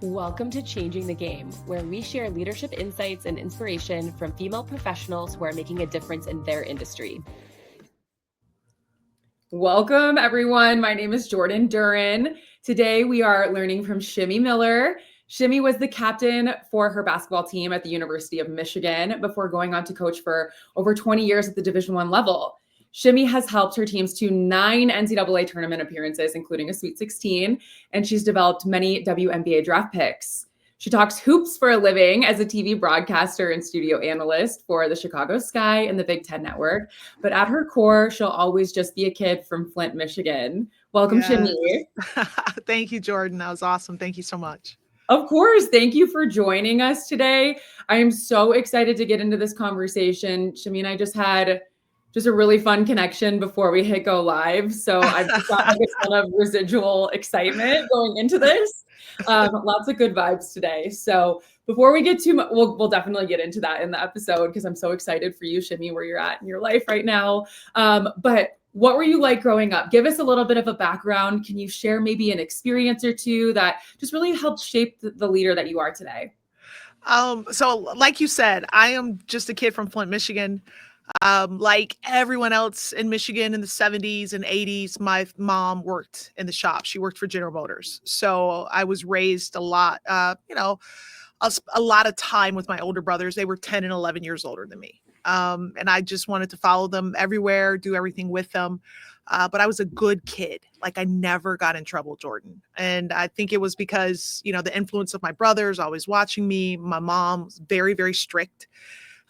Welcome to Changing the Game, where we share leadership insights and inspiration from female professionals who are making a difference in their industry. Welcome, everyone. My name is Duren. Today, we are learning from Shimmy Miller. Shimmy was the captain for her basketball team at the University of Michigan before going on to coach for over 20 years at the Division I level. Shimmy has helped her teams to 9 NCAA tournament appearances, including a Sweet 16, and she's developed many WNBA draft picks. She talks hoops for a living as a TV broadcaster and studio analyst for the Chicago Sky and the Big Ten Network. But at her core, she'll always just be a kid from Flint, Michigan. Welcome, Yes. Shimmy. Thank you, Jordan. That was awesome. Thank you so much. Of course. Thank you for joining us today. I am so excited to get into this conversation. Shimmy and I just had a really fun connection before we hit go live. So I've just got like a ton of residual excitement going into this. Lots of good vibes today. So before we get too much, we'll definitely get into that in the episode because I'm so excited for you, Shimmy, where you're at in your life right now. But what were you like growing up? Give us a little bit of a background. Can you share maybe an experience or two that just really helped shape the leader that you are today? So like you said, I am just a kid from Flint, Michigan. Like everyone else in Michigan in the 70s and 80s, my mom worked in the shop. She worked for General Motors. So I was raised a lot, a lot of time with my older brothers. They were 10 and 11 years older than me. And I just wanted to follow them everywhere, do everything with them. But I was a good kid. Like I never got in trouble, Jordan. And I think it was because, the influence of my brothers always watching me. My mom was very, very strict.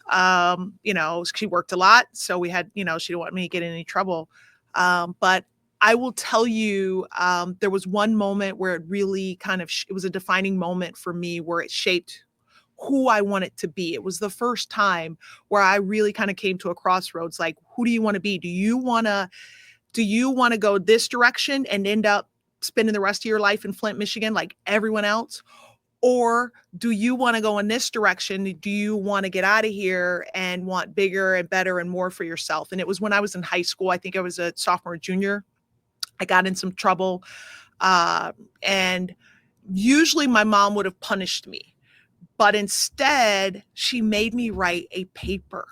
She worked a lot. So we had, she didn't want me to get in any trouble. But I will tell you, there was one moment where it really it was a defining moment for me where it shaped who I wanted to be. It was the first time where I really kind of came to a crossroads. Like, who do you want to be? Do you want to go this direction and end up spending the rest of your life in Flint, Michigan, like everyone else? Or do you want to go in this direction? Do you want to get out of here and want bigger and better and more for yourself? And it was when I was in high school. I think I was a sophomore or junior. I got in some trouble. And usually my mom would have punished me. But instead, she made me write a paper.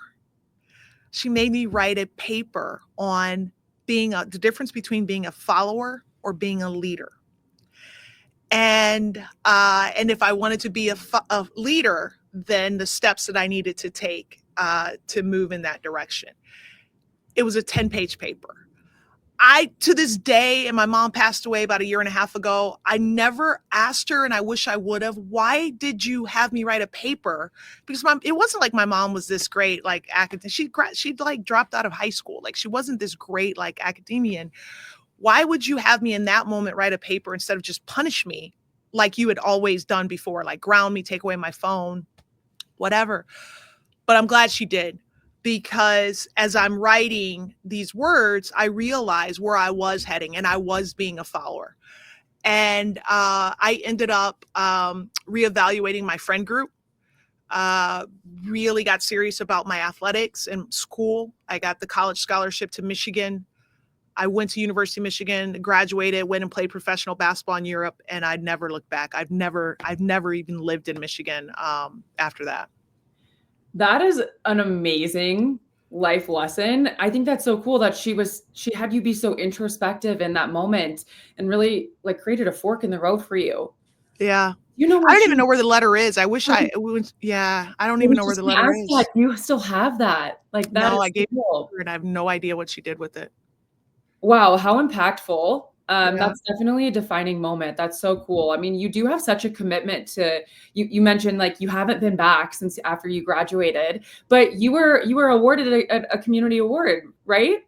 She made me write a paper on the difference between being a follower or being a leader. And if I wanted to be a leader, then the steps that I needed to take to move in that direction. It was a 10-page paper. To this day, and my mom passed away about 1.5 years ago, I never asked her, and I wish I would have, why did you have me write a paper? Because it wasn't like my mom was this great, like, she'd like dropped out of high school. Like, she wasn't this great, like, academician. Why would you have me in that moment write a paper instead of just punish me like you had always done before, like ground me, take away my phone, whatever. But I'm glad she did, because as I'm writing these words, I realized where I was heading, and I was being a follower. And I ended up reevaluating my friend group, really got serious about my athletics and school. I got the college scholarship to Michigan. I went to University of Michigan, graduated, went and played professional basketball in Europe, and I'd never looked back. I've never even lived in Michigan after that. That is an amazing life lesson. I think that's so cool that she had you be so introspective in that moment and really like created a fork in the road for you. Yeah. I don't even know where the letter is. I wish I don't even know where the letter is. Like, you still have that. Like that. No, I gave her and I have no idea what she did with it. Wow, how impactful. Yeah. That's definitely a defining moment. That's so cool. I mean, you do have such a commitment to, you mentioned like you haven't been back since after you graduated, but you were awarded a community award, right?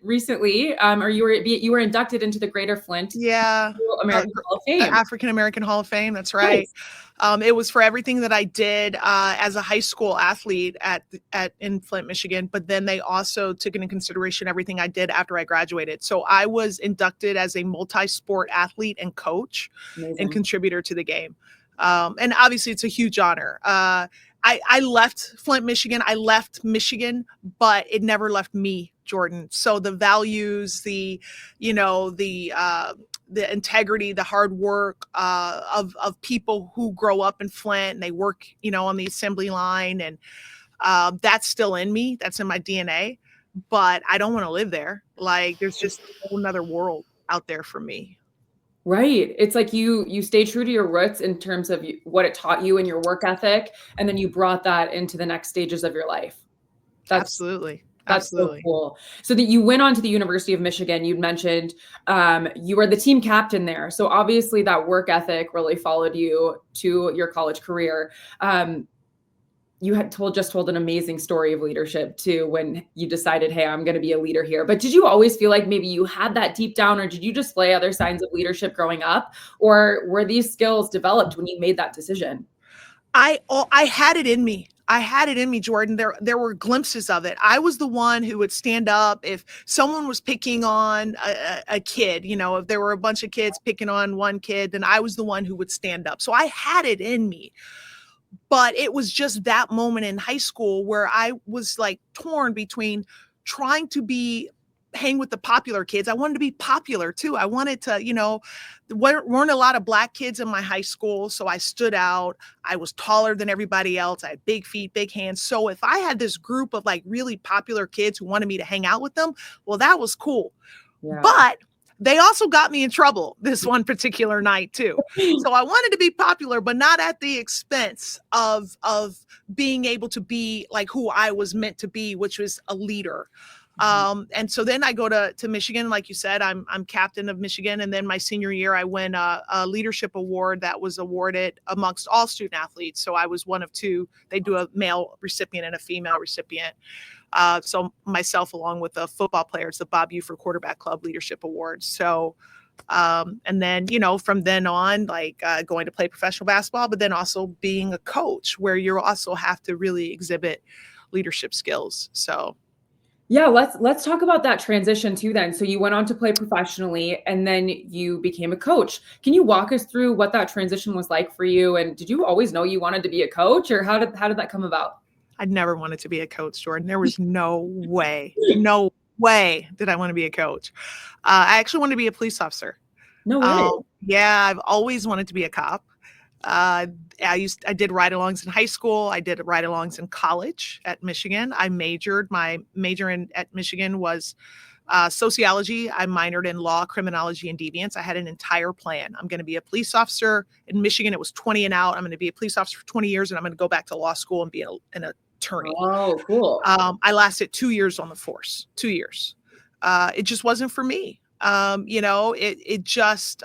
Recently, or you were inducted into the Greater Flint American Hall of Fame. African American Hall of Fame. That's right. Nice. It was for everything that I did as a high school athlete in Flint, Michigan. But then they also took into consideration everything I did after I graduated. So I was inducted as a multi-sport athlete and coach. Amazing. And contributor to the game. And obviously, it's a huge honor. I left Flint, Michigan. I left Michigan, but it never left me, Jordan. So the values, the the integrity, the hard work of people who grow up in Flint and they work, on the assembly line. And that's still in me. That's in my DNA. But I don't want to live there. Like, there's just a whole nother world out there for me. Right. It's like you stay true to your roots in terms of what it taught you and your work ethic, and then you brought that into the next stages of your life. Absolutely. That's so cool. So that you went on to the University of Michigan, you mentioned you were the team captain there. So obviously that work ethic really followed you to your college career. You had just told an amazing story of leadership too, when you decided, hey, I'm going to be a leader here. But did you always feel like maybe you had that deep down, or did you display other signs of leadership growing up, or were these skills developed when you made that decision? I had it in me. I had it in me, Jordan. There were glimpses of it. I was the one who would stand up if someone was picking on a kid, if there were a bunch of kids picking on one kid, then I was the one who would stand up. So I had it in me. But it was just that moment in high school where I was like torn between trying to hang with the popular kids. I wanted to be popular too. I wanted to, weren't a lot of Black kids in my high school. So I stood out. I was taller than everybody else. I had big feet, big hands. So if I had this group of like really popular kids who wanted me to hang out with them, well, that was cool. Yeah. But they also got me in trouble this one particular night too. So I wanted to be popular, but not at the expense of being able to be like who I was meant to be, which was a leader. And so then I go to Michigan. Like you said, I'm captain of Michigan. And then my senior year, I win a leadership award that was awarded amongst all student athletes. So I was one of two. They do a male recipient and a female recipient. So myself, along with the football players, the Bob Ufer Quarterback Club Leadership Award. So, and then, from then on, like going to play professional basketball, but then also being a coach where you also have to really exhibit leadership skills. So. Yeah, let's talk about that transition too then. So you went on to play professionally and then you became a coach. Can you walk us through what that transition was like for you? And did you always know you wanted to be a coach, or how did that come about? I never wanted to be a coach, Jordan. There was no way did I want to be a coach. I actually wanted to be a police officer. No way. Yeah, I've always wanted to be a cop. I did ride-alongs in high school. I did ride-alongs in college at Michigan. My major at Michigan was sociology. I minored in law, criminology, and deviance. I had an entire plan. I'm going to be a police officer. In Michigan, it was 20 and out. I'm going to be a police officer for 20 years, and I'm going to go back to law school and be an attorney. Oh, cool. I lasted 2 years on the force. 2 years. It just wasn't for me. It just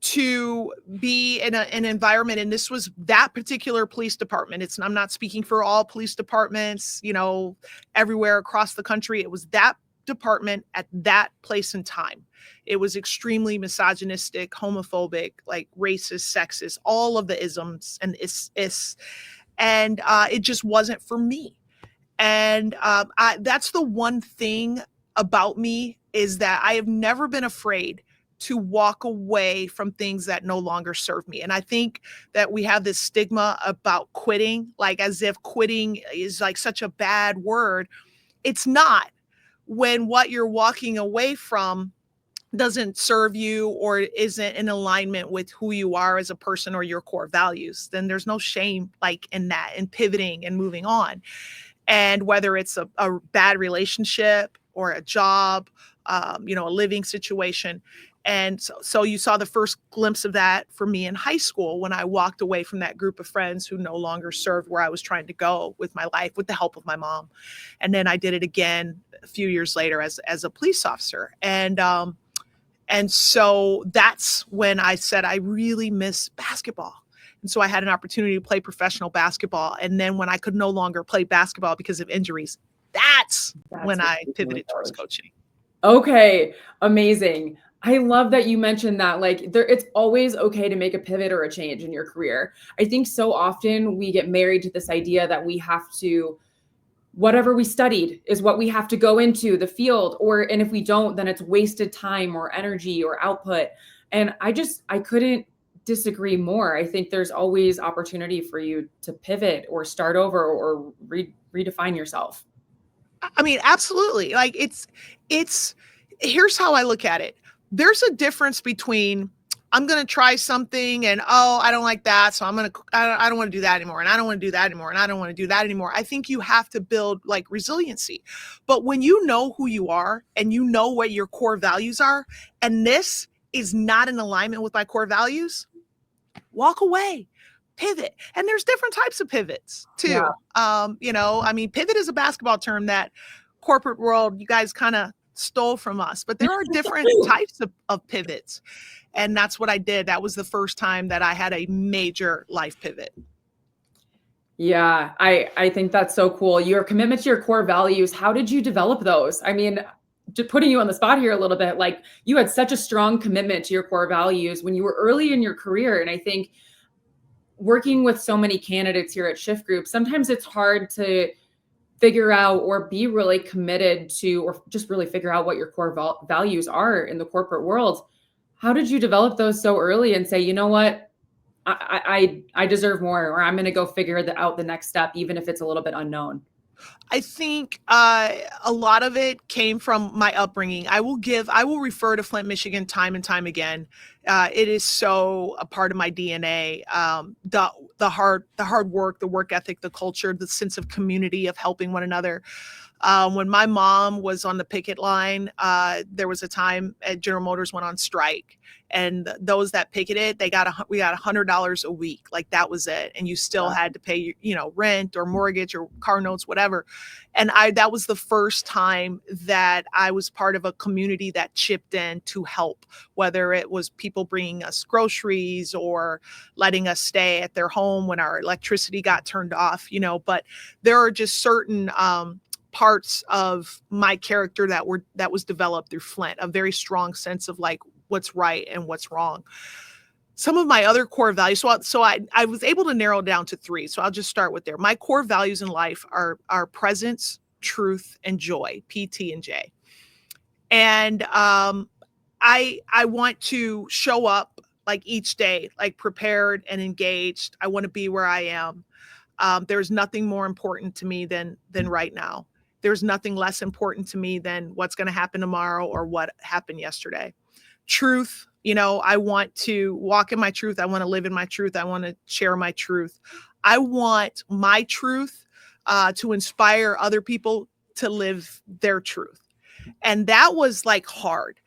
to be in an environment, and this was that particular police department. I'm not speaking for all police departments, everywhere across the country. It was that department at that place and time. It was extremely misogynistic, homophobic, like racist, sexist, all of the isms and and it just wasn't for me. And that's the one thing about me, is that I have never been afraid to walk away from things that no longer serve me. And I think that we have this stigma about quitting, like as if quitting is like such a bad word. It's not, when what you're walking away from doesn't serve you or isn't in alignment with who you are as a person or your core values. Then there's no shame like in that, in pivoting and moving on. And whether it's a bad relationship or a job, a living situation. And so you saw the first glimpse of that for me in high school, when I walked away from that group of friends who no longer served where I was trying to go with my life, with the help of my mom. And then I did it again a few years later as a police officer. And so that's when I said, I really miss basketball. And so I had an opportunity to play professional basketball. And then when I could no longer play basketball because of injuries, that's when I pivoted towards coaching. Okay, amazing. I love that you mentioned that. Like, it's always okay to make a pivot or a change in your career. I think so often we get married to this idea that we have to, whatever we studied is what we have to go into the field, and if we don't, then it's wasted time or energy or output. And I couldn't disagree more. I think there's always opportunity for you to pivot or start over or redefine yourself. I mean, absolutely. Like it's here's how I look at it. there's a difference between I'm going to try something and, oh, I don't like that. So I don't want to do that anymore. And I don't want to do that anymore. And I don't want to do that anymore. I think you have to build like resiliency. But when you know who you are and you know what your core values are, and this is not in alignment with my core values, walk away, pivot. And there's different types of pivots too. Yeah. Pivot is a basketball term that corporate world, you guys kind of stole from us, but there are different types of pivots. And that's what I did. That was the first time that I had a major life pivot. Yeah, I think that's so cool. Your commitment to your core values, how did you develop those? I mean, just putting you on the spot here a little bit, like you had such a strong commitment to your core values when you were early in your career. And I think working with so many candidates here at Shift Group, sometimes it's hard to figure out or be really committed to, or just really figure out what your core values are in the corporate world. How did you develop those so early and say, you know what, I deserve more, or I'm going to go figure out the next step, even if it's a little bit unknown? I think a lot of it came from my upbringing. I will refer to Flint, Michigan time and time again. It is so a part of my DNA. The hard work, the work ethic, the culture, the sense of community, of helping one another. When my mom was on the picket line, there was a time General Motors went on strike, and those that picketed, we got $100 a week. Like that was it. And you still had to pay, rent or mortgage or car notes, whatever. And that was the first time that I was part of a community that chipped in to help, whether it was people bringing us groceries or letting us stay at their home when our electricity got turned off, but there are just certain, parts of my character that was developed through Flint, a very strong sense of like what's right and what's wrong. Some of my other core values, so I was able to narrow it down to 3. So I'll just start with there. My core values in life are presence, truth, and joy, PT and J. And I want to show up like each day, like prepared and engaged. I want to be where I am. There's nothing more important to me than right now. There's nothing less important to me than what's going to happen tomorrow or what happened yesterday. Truth, I want to walk in my truth. I want to live in my truth. I want to share my truth. I want my truth to inspire other people to live their truth. And that was like hard.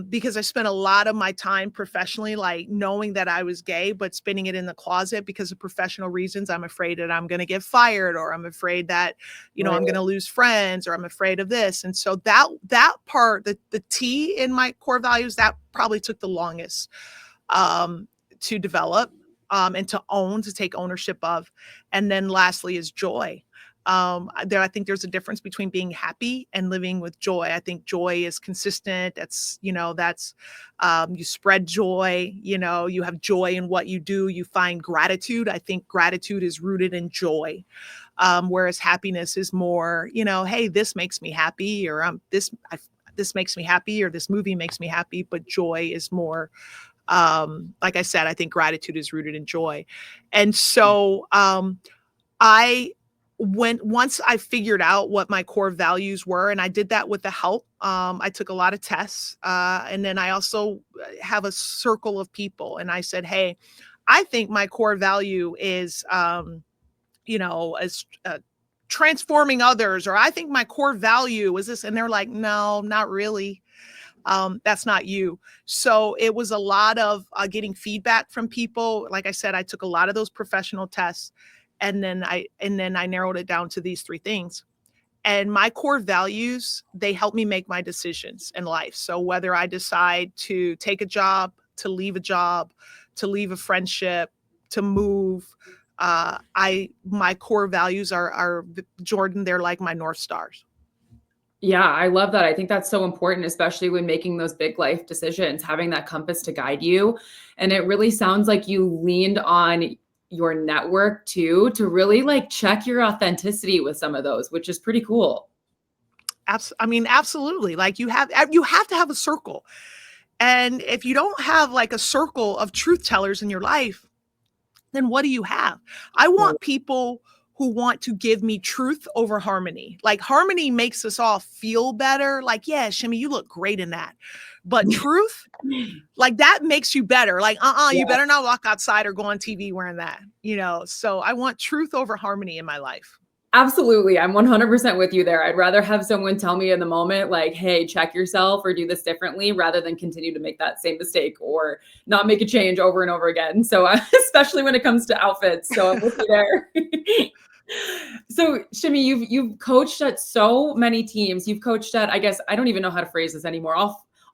Because I spent a lot of my time professionally, like knowing that I was gay, but spending it in the closet because of professional reasons. I'm afraid that I'm going to get fired, or I'm afraid that, I'm going to lose friends, or I'm afraid of this. And so that part, the T in my core values, that probably took the longest to develop and to take ownership of. And then lastly is joy. I think there's a difference between being happy and living with joy. I think joy is consistent. That's, you spread joy, you have joy in what you do. You find gratitude. I think gratitude is rooted in joy. Whereas happiness is more, hey, this makes me happy, or this makes me happy, or this movie makes me happy. But joy is more, like I said, I think gratitude is rooted in joy. And so once I figured out what my core values were, and I did that with the help, I took a lot of tests. And then I also have a circle of people. And I said, hey, I think my core value is, transforming others, or I think my core value is this. And they're like, no, not really. That's not you. So it was a lot of getting feedback from people. Like I said, I took a lot of those professional tests. And then I narrowed it down to these 3 things. And my core values, they help me make my decisions in life. So whether I decide to take a job, to leave a friendship, to move, my core values are Jordan, they're like my North Stars. Yeah, I love that. I think that's so important, especially when making those big life decisions, having that compass to guide you. And it really sounds like you leaned on your network too, to really like check your authenticity with some of those, which is pretty cool. Absolutely. Like you have to have a circle. And if you don't have like a circle of truth tellers in your life, then what do you have? I want people who want to give me truth over harmony. Like harmony makes us all feel better. Like, yeah, Shimmy, you look great in that. But truth, like that makes you better. Like, you better not walk outside or go on TV wearing that, So I want truth over harmony in my life. Absolutely. I'm 100% with you there. I'd rather have someone tell me in the moment, like, hey, check yourself or do this differently, rather than continue to make that same mistake or not make a change over and over again. So especially when it comes to outfits. So I'm with you there. So Shimmy, you've coached at so many teams. You've coached at, I guess, I don't even know how to phrase this anymore.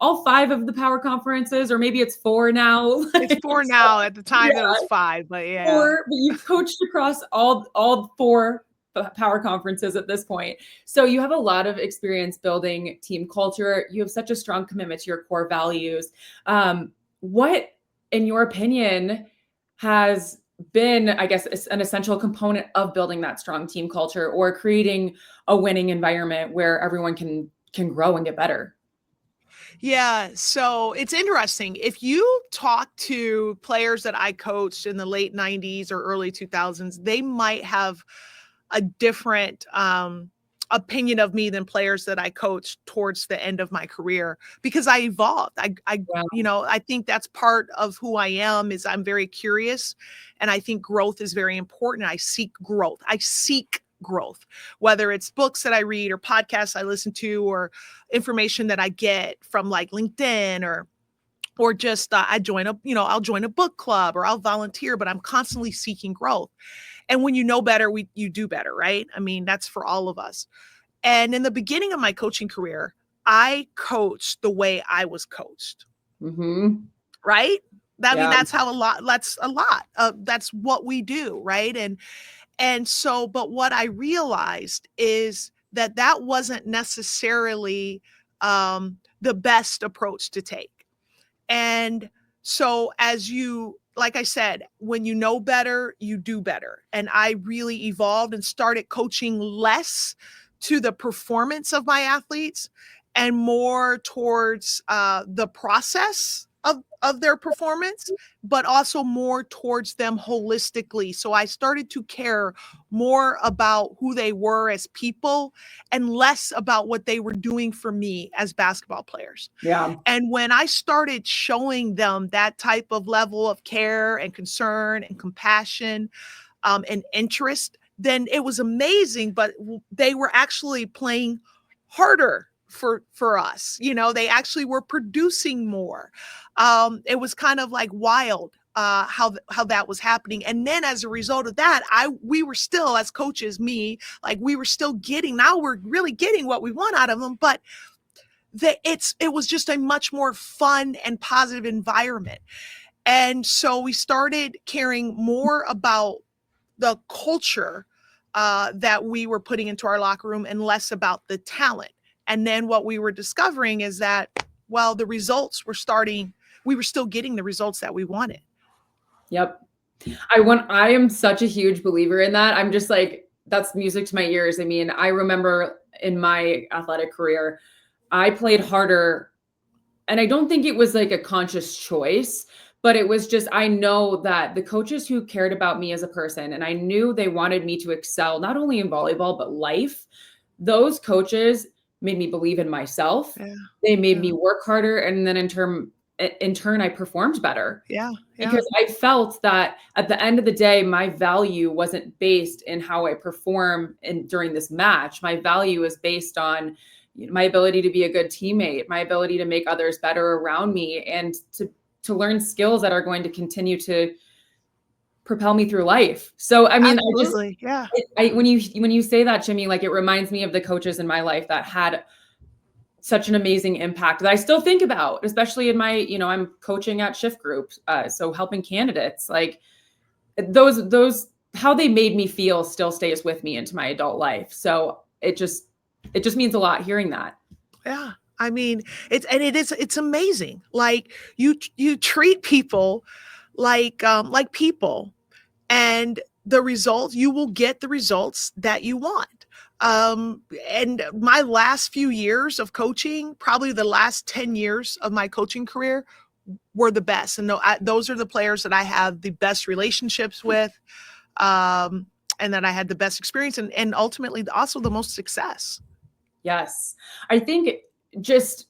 All 5 of the power conferences, or maybe it's 4 now. It's 4 now. At the time it was 5, but yeah. 4, but you've coached across all 4 power conferences at this point. So you have a lot of experience building team culture. You have such a strong commitment to your core values. What, in your opinion, has been, I guess, an essential component of building that strong team culture or creating a winning environment where everyone can grow and get better? Yeah, so it's interesting. If you talk to players that I coached in the late 90s or early 2000s, they might have a different opinion of me than players that I coached towards the end of my career, because I evolved. I think that's part of who I am, is I'm very curious, and I think growth is very important. I seek growth, whether it's books that I read or podcasts I listen to or information that I get from like LinkedIn or just I'll join a book club or I'll volunteer, but I'm constantly seeking growth. And when you know better, you do better, right? I mean, that's for all of us. And in the beginning of my coaching career, I coached the way I was coached, right? I mean, that's a lot. That's what we do, right? And so, but what I realized is that wasn't necessarily the best approach to take. And so like I said, when you know better, you do better. And I really evolved and started coaching less to the performance of my athletes and more towards the process of their performance, but also more towards them holistically. So I started to care more about who they were as people and less about what they were doing for me as basketball players. Yeah. And when I started showing them that type of level of care and concern and compassion and interest, then it was amazing. But they were actually playing harder for us. They actually were producing more. It was kind of like wild how that was happening. And then as a result of that, we were still, as coaches, we were still now we're really getting what we want out of them, but it was just a much more fun and positive environment. And so we started caring more about the culture that we were putting into our locker room and less about the talent. And then what we were discovering is that, well, the results we were still getting the results that we wanted. Yep. I am such a huge believer in that. I'm just like, that's music to my ears. I mean, I remember in my athletic career, I played harder, and I don't think it was like a conscious choice, but it was just, I know that the coaches who cared about me as a person, and I knew they wanted me to excel, not only in volleyball, but life, those coaches made me believe in myself. Yeah. They made me work harder. And then in turn, I performed better. Yeah. Because I felt that at the end of the day, my value wasn't based in how I perform during this match. My value is based on my ability to be a good teammate, my ability to make others better around me, and to learn skills that are going to continue to propel me through life. So, I mean, absolutely. When you say that, Shimmy, like, it reminds me of the coaches in my life that had such an amazing impact that I still think about, especially in my, I'm coaching at shift groups. So helping candidates, like those, how they made me feel still stays with me into my adult life. So it just means a lot hearing that. Yeah. I mean, it's amazing. Like you treat people like people, and the results, you will get the results that you want. And my last few years of coaching, probably the last 10 years of my coaching career, were the best. And those are the players that I have the best relationships with. And and that I had the best experience and ultimately also the most success. Yes. I think just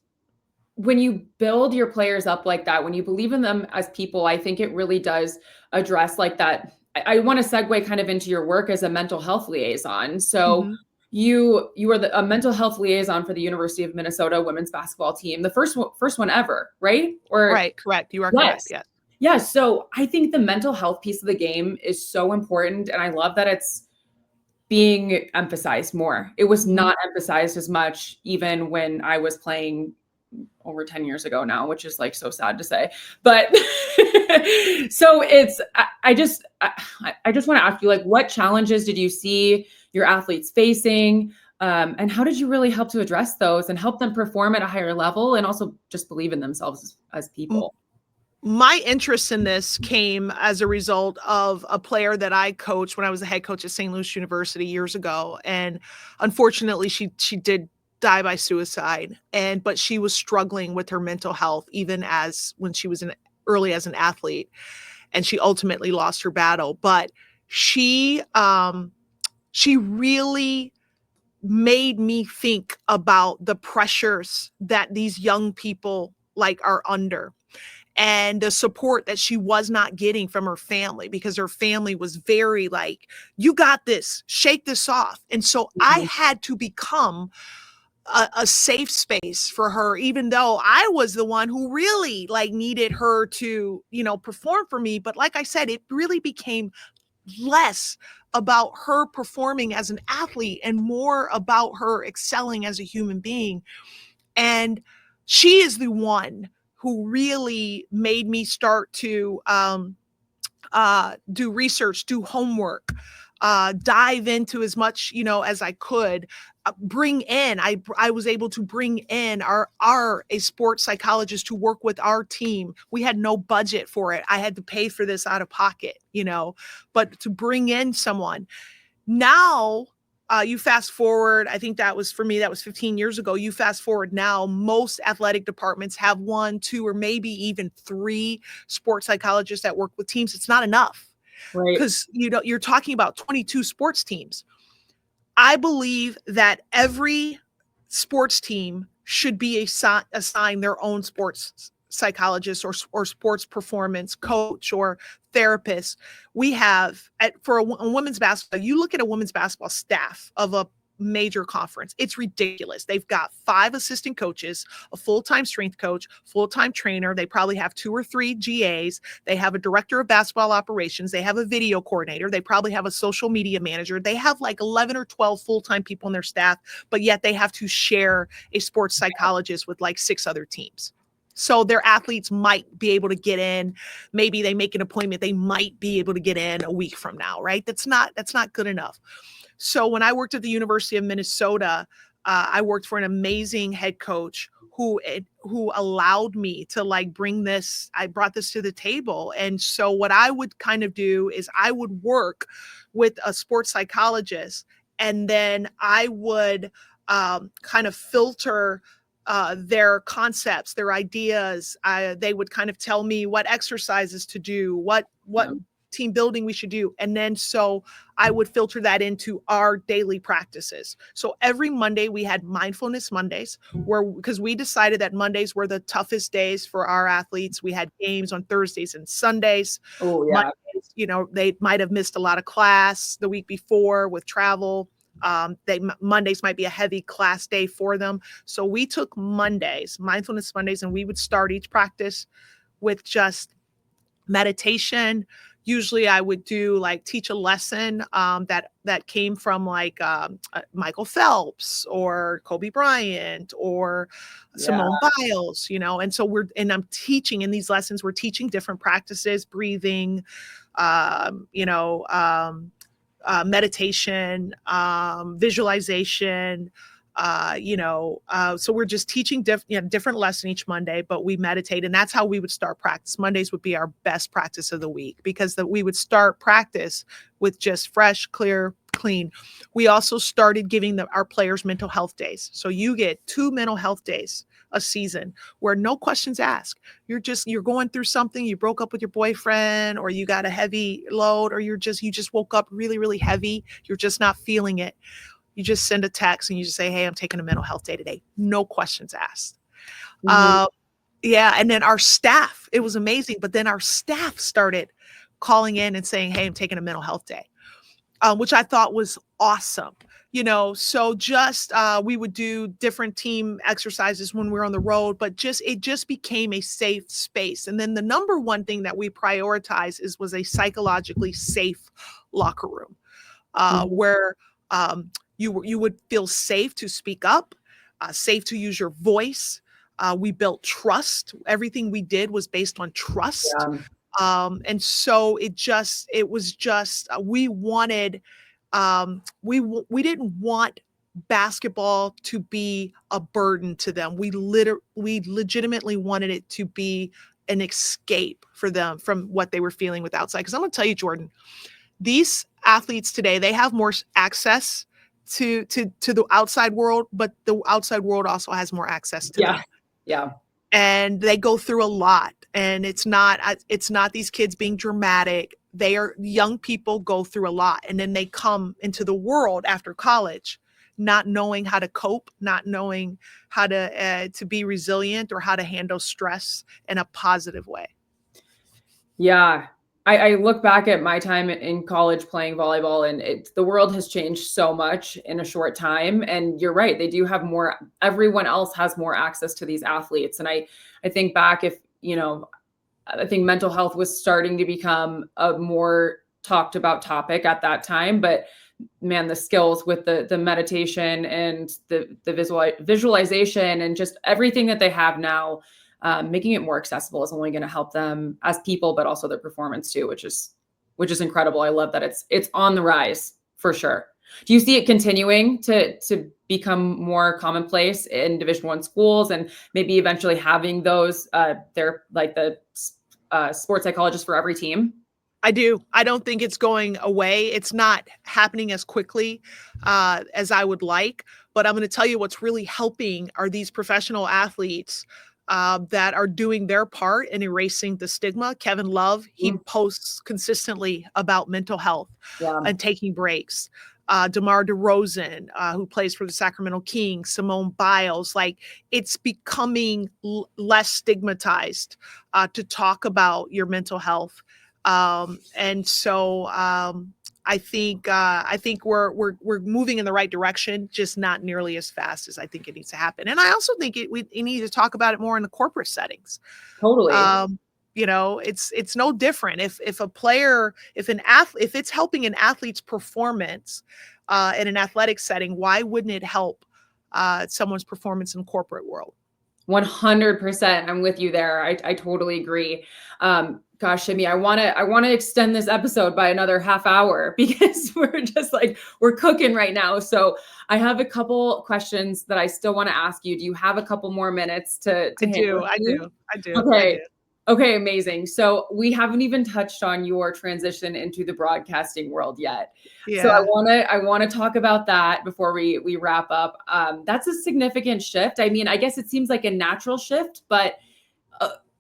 when you build your players up like that, when you believe in them as people, I think it really does address like that. I want to segue kind of into your work as a mental health liaison. So Mm-hmm. you are a mental health liaison for the University of Minnesota women's basketball team, the first one ever, right? Or Right, correct. You are yes. correct. Yes. Yeah. So I think the mental health piece of the game is so important. And I love that it's being emphasized more. It was not emphasized as much even when I was playing over 10 years ago now, which is like so sad to say. But so it's, I just want to ask you, like, what challenges did you see your athletes facing? And how did you really help to address those and help them perform at a higher level and also just believe in themselves as people? My interest in this came as a result of a player that I coached when I was a head coach at St. Louis University years ago. And unfortunately, she did die by suicide. But she was struggling with her mental health, even as when she was early as an athlete. And she ultimately lost her battle. But she really made me think about the pressures that these young people like are under, and the support that she was not getting from her family, because her family was very like, you got this, shake this off. And so I had to become a safe space for her, even though I was the one who really like needed her to, perform for me. But like I said, it really became less about her performing as an athlete and more about her excelling as a human being. And she is the one who really made me start to do research, do homework, dive into as much, as I could. I was able to bring in a sports psychologist to work with our team. We had no budget for it. I had to pay for this out of pocket, but to bring in someone. Now, you fast forward, I think that was 15 years ago. You fast forward now, most athletic departments have 1, 2, or maybe even 3 sports psychologists that work with teams. It's not enough, Right. because you're talking about 22 sports teams. I believe that every sports team should be assigned their own sports psychologist or sports performance coach or therapist. We have for a women's basketball, you look at a women's basketball staff of a major conference, it's ridiculous. They've got 5 assistant coaches, a full-time strength coach, full-time trainer. They probably have 2 or 3 GAs. They have a director of basketball operations. They have a video coordinator. They probably have a social media manager. They have like 11 or 12 full-time people in their staff, but yet they have to share a sports psychologist with like 6 other teams. So their athletes might be able to get in. Maybe they make an appointment. They might be able to get in a week from now, right? That's not good enough. So when I worked at the University of Minnesota, I worked for an amazing head coach who allowed me to like I brought this to the table. And so what I would kind of do is I would work with a sports psychologist, and then I would kind of filter their concepts, their ideas. They would kind of tell me what exercises to do, what team building we should do. And then so I would filter that into our daily practices. So every Monday we had mindfulness Mondays, because we decided that Mondays were the toughest days for our athletes. We had games on Thursdays and Sundays. Oh yeah. Mondays, they might have missed a lot of class the week before with travel. Mondays might be a heavy class day for them. So we took mindfulness Mondays, and we would start each practice with just meditation. Usually I would teach a lesson that came from Michael Phelps or Kobe Bryant or Simone Biles, and so I'm teaching in these lessons, we're teaching different practices, breathing, meditation, visualization, so we're just teaching different lesson each Monday, but we meditate, and that's how we would start practice. Mondays would be our best practice of the week, because we would start practice with just fresh, clear, clean. We also started giving our players mental health days. So you get 2 mental health days a season where no questions asked. You're going through something, you broke up with your boyfriend, or you got a heavy load, or you just woke up really, really heavy. You're just not feeling it. You just send a text and you just say, hey, I'm taking a mental health day today. No questions asked. Mhm. Yeah. And then our staff, it was amazing. But then our staff started calling in and saying, hey, I'm taking a mental health day, which I thought was awesome. So just we would do different team exercises when we were on the road, but it just became a safe space. And then the number one thing that we prioritized was a psychologically safe locker room, where you would feel safe to speak up, safe to use your voice. We built trust. Everything we did was based on trust. Yeah. And so it was just, we wanted, we didn't want basketball to be a burden to them. We legitimately wanted it to be an escape for them from what they were feeling with outside. Because I'm going to tell you, Jordan, these athletes today, they have more access to the outside world, but the outside world also has more access to them. Yeah. And they go through a lot, and it's not these kids being dramatic. Young people go through a lot, and then they come into the world after college not knowing how to cope, not knowing how to be resilient or how to handle stress in a positive way. Yeah. I look back at my time in college playing volleyball, and the world has changed so much in a short time. And you're right. They do have more, everyone else has more access to these athletes. And I think back I think mental health was starting to become a more talked about topic at that time, but man, the skills with the meditation and the visualization and just everything that they have now, making it more accessible is only going to help them as people, but also their performance too, which is incredible. I love that it's on the rise for sure. Do you see it continuing to become more commonplace in Division I schools, and maybe eventually having those they're like the sports psychologist for every team? I do. I don't think it's going away. It's not happening as quickly as I would like. But I'm going to tell you what's really helping are these professional athletes that are doing their part in erasing the stigma. Kevin Love, he posts consistently about mental health and taking breaks. DeMar DeRozan, who plays for the Sacramento Kings, Simone Biles, like it's becoming less stigmatized to talk about your mental health. And so I think we're moving in the right direction, just not nearly as fast as I think it needs to happen. And I also think we need to talk about it more in the corporate settings. Totally. It's no different if it's helping an athlete's performance in an athletic setting, why wouldn't it help someone's performance in the corporate world? 100%. I'm with you there. I totally agree. Gosh, Shimmy, I want to extend this episode by another half hour because we're cooking right now. So I have a couple questions that I still want to ask you. Do you have a couple more minutes to I do. Okay. Okay, amazing. So we haven't even touched on your transition into the broadcasting world yet. Yeah. So I want to talk about that before we wrap up. That's a significant shift. I mean, I guess it seems like a natural shift, but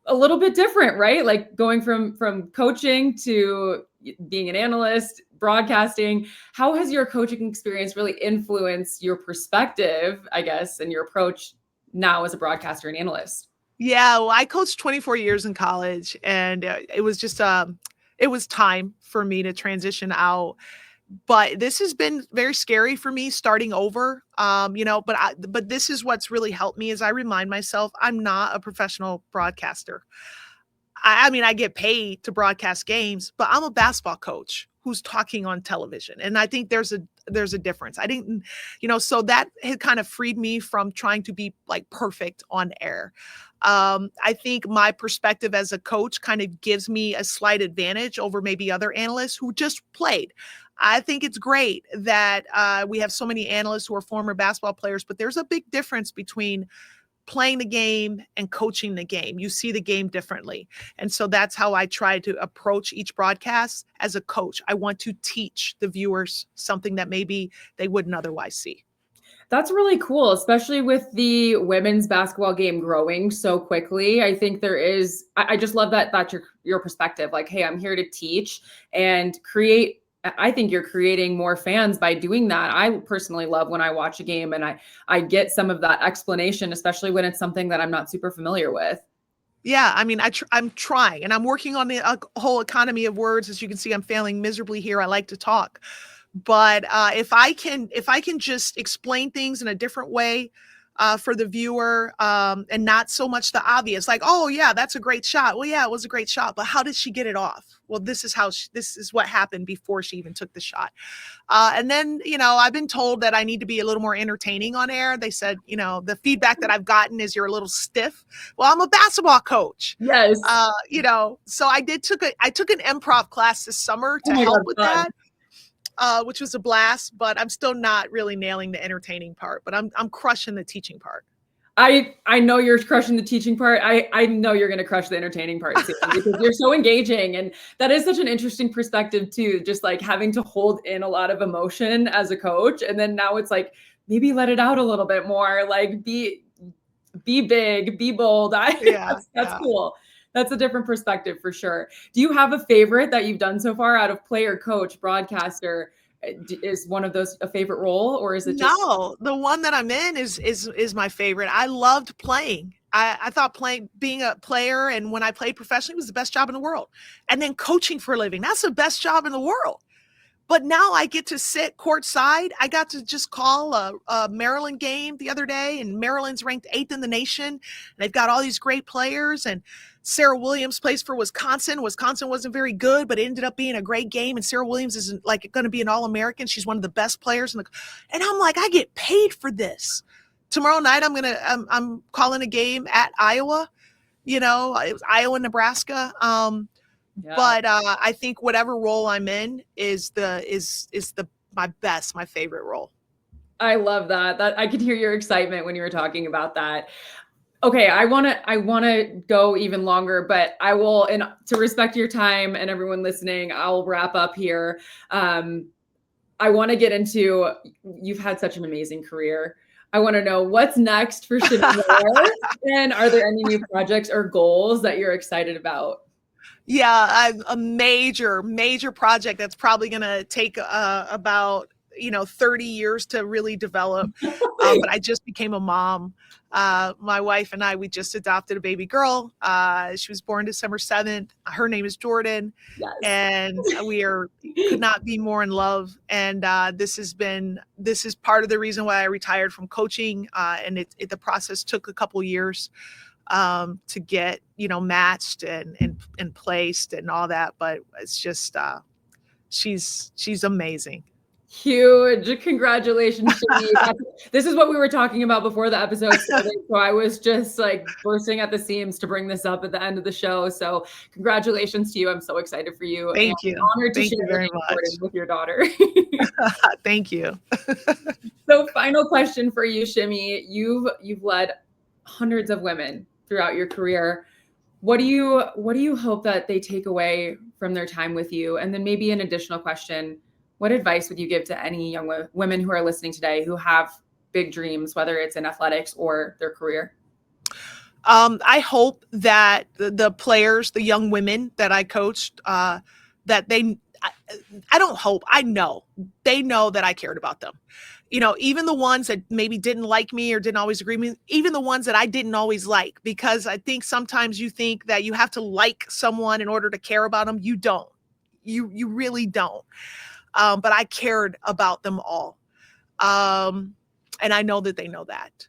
a little bit different, right? Like going from coaching to being an analyst, broadcasting. How has your coaching experience really influenced your perspective, I guess, and your approach now as a broadcaster and analyst? Yeah, well, I coached 24 years in college, and it was just it was time for me to transition out. But this has been very scary for me starting over. But this is what's really helped me is I remind myself I'm not a professional broadcaster. I mean, I get paid to broadcast games, but I'm a basketball coach who's talking on television. And I think there's a difference. I didn't, so that had kind of freed me from trying to be like perfect on air. I think my perspective as a coach kind of gives me a slight advantage over maybe other analysts who just played. I think it's great that we have so many analysts who are former basketball players, but there's a big difference between playing the game and coaching the game. You see the game differently. And so that's how I try to approach each broadcast as a coach. I want to teach the viewers something that maybe they wouldn't otherwise see. That's really cool, especially with the women's basketball game growing so quickly. I think I just love that's your perspective. Like, hey, I'm here to teach and create. I think you're creating more fans by doing that. I personally love when I watch a game and I get some of that explanation, especially when it's something that I'm not super familiar with. Yeah, I mean, I'm trying, and I'm working on the whole economy of words. As you can see, I'm failing miserably here. I like to talk, but if I can just explain things in a different way for the viewer, and not so much the obvious, like, oh yeah, that's a great shot. Well, yeah, it was a great shot, but how did she get it off? Well, this is this is what happened before she even took the shot. And then, I've been told that I need to be a little more entertaining on air. They said, the feedback that I've gotten is you're a little stiff. Well, I'm a basketball coach. Yes. So I took an improv class this summer to help with that. Which was a blast, but I'm still not really nailing the entertaining part, but I'm crushing the teaching part. I know you're crushing the teaching part. I know you're going to crush the entertaining part too, because you're so engaging. And that is such an interesting perspective too, just like having to hold in a lot of emotion as a coach. And then now it's like, maybe let it out a little bit more, like be big, be bold. That's cool. That's a different perspective for sure. Do you have a favorite that you've done so far out of player, coach, broadcaster? Is one of those a favorite role, or is it just... No, the one that I'm in is my favorite. I loved playing. I thought being a player, and when I played professionally, was the best job in the world. And then coaching for a living, that's the best job in the world. But now I get to sit courtside. I got to just call a Maryland game the other day, and Maryland's ranked 8th in the nation. And they've got all these great players, and Sarah Williams plays for Wisconsin. Wisconsin wasn't very good, but it ended up being a great game. And Sarah Williams is like going to be an All-American. She's one of the best players and I'm like, I get paid for this. Tomorrow night, I'm calling a game at Iowa. It was Iowa, Nebraska. But I think whatever role I'm in is my favorite role. I love that. I could hear your excitement when you were talking about that. Okay, I want to go even longer, but I will, and to respect your time and everyone listening, I'll wrap up here. I want to get into, you've had such an amazing career. I want to know what's next for Shimmy Miller, and are there any new projects or goals that you're excited about? Yeah, a major project that's probably going to take about 30 years to really develop. But I just became a mom. My wife and we just adopted a baby girl. She was born December 7th. Her name is Duren. Yes. And could not be more in love. And this is part of the reason why I retired from coaching. And the process took a couple years to get, matched and placed and all that. But it's just, she's amazing. Huge. Congratulations, Shimmy. This is what we were talking about before the episode started. So I was just like bursting at the seams to bring this up at the end of the show. So congratulations to you. I'm so excited for you. Thank you. Honored to share very much with your daughter. Thank you. So final question for you, Shimmy. You've led hundreds of women throughout your career. What do you hope that they take away from their time with you? And then maybe an additional question, what advice would you give to any young women who are listening today who have big dreams, whether it's in athletics or their career? I hope that the players, the young women that I coached, that I don't hope, I know, they know that I cared about them. Even the ones that maybe didn't like me or didn't always agree with me, even the ones that I didn't always like, because I think sometimes you think that you have to like someone in order to care about them. You don't. You really don't. But I cared about them all. And I know that they know that.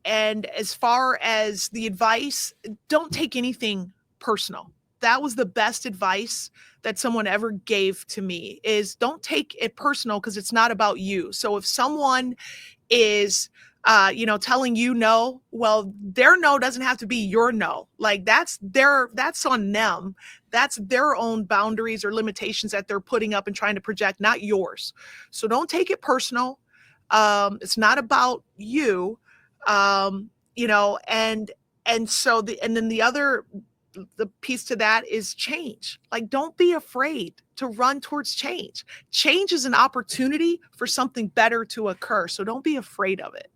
And as far as the advice, don't take anything personal. That was the best advice that someone ever gave to me, is don't take it personal, because it's not about you. So if someone is telling you no, well, their no doesn't have to be your no. Like that's on them. That's their own boundaries or limitations that they're putting up and trying to project, not yours. So don't take it personal. It's not about you. And then the other the piece to that is change. Like, don't be afraid to run towards change. Change is an opportunity for something better to occur. So don't be afraid of it.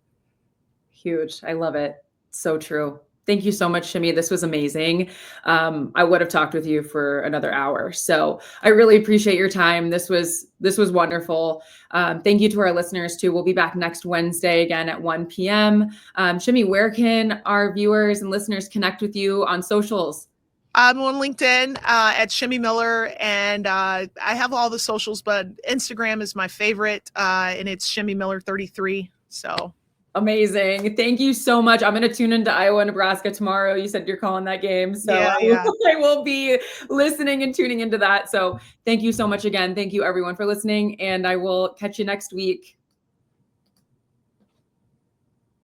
Huge. I love it. So true. Thank you so much, Shimmy. This was amazing. I would have talked with you for another hour. So I really appreciate your time. This was wonderful. Thank you to our listeners too. We'll be back next Wednesday again at 1 p.m. Shimmy, where can our viewers and listeners connect with you on socials? I'm on LinkedIn at Shimmy Miller, and I have all the socials, but Instagram is my favorite, and it's Shimmy Miller 33. So. Amazing. Thank you so much. I'm going to tune into Iowa, Nebraska tomorrow. You said you're calling that game. So yeah. I will be listening and tuning into that. So thank you so much again. Thank you everyone for listening, and I will catch you next week.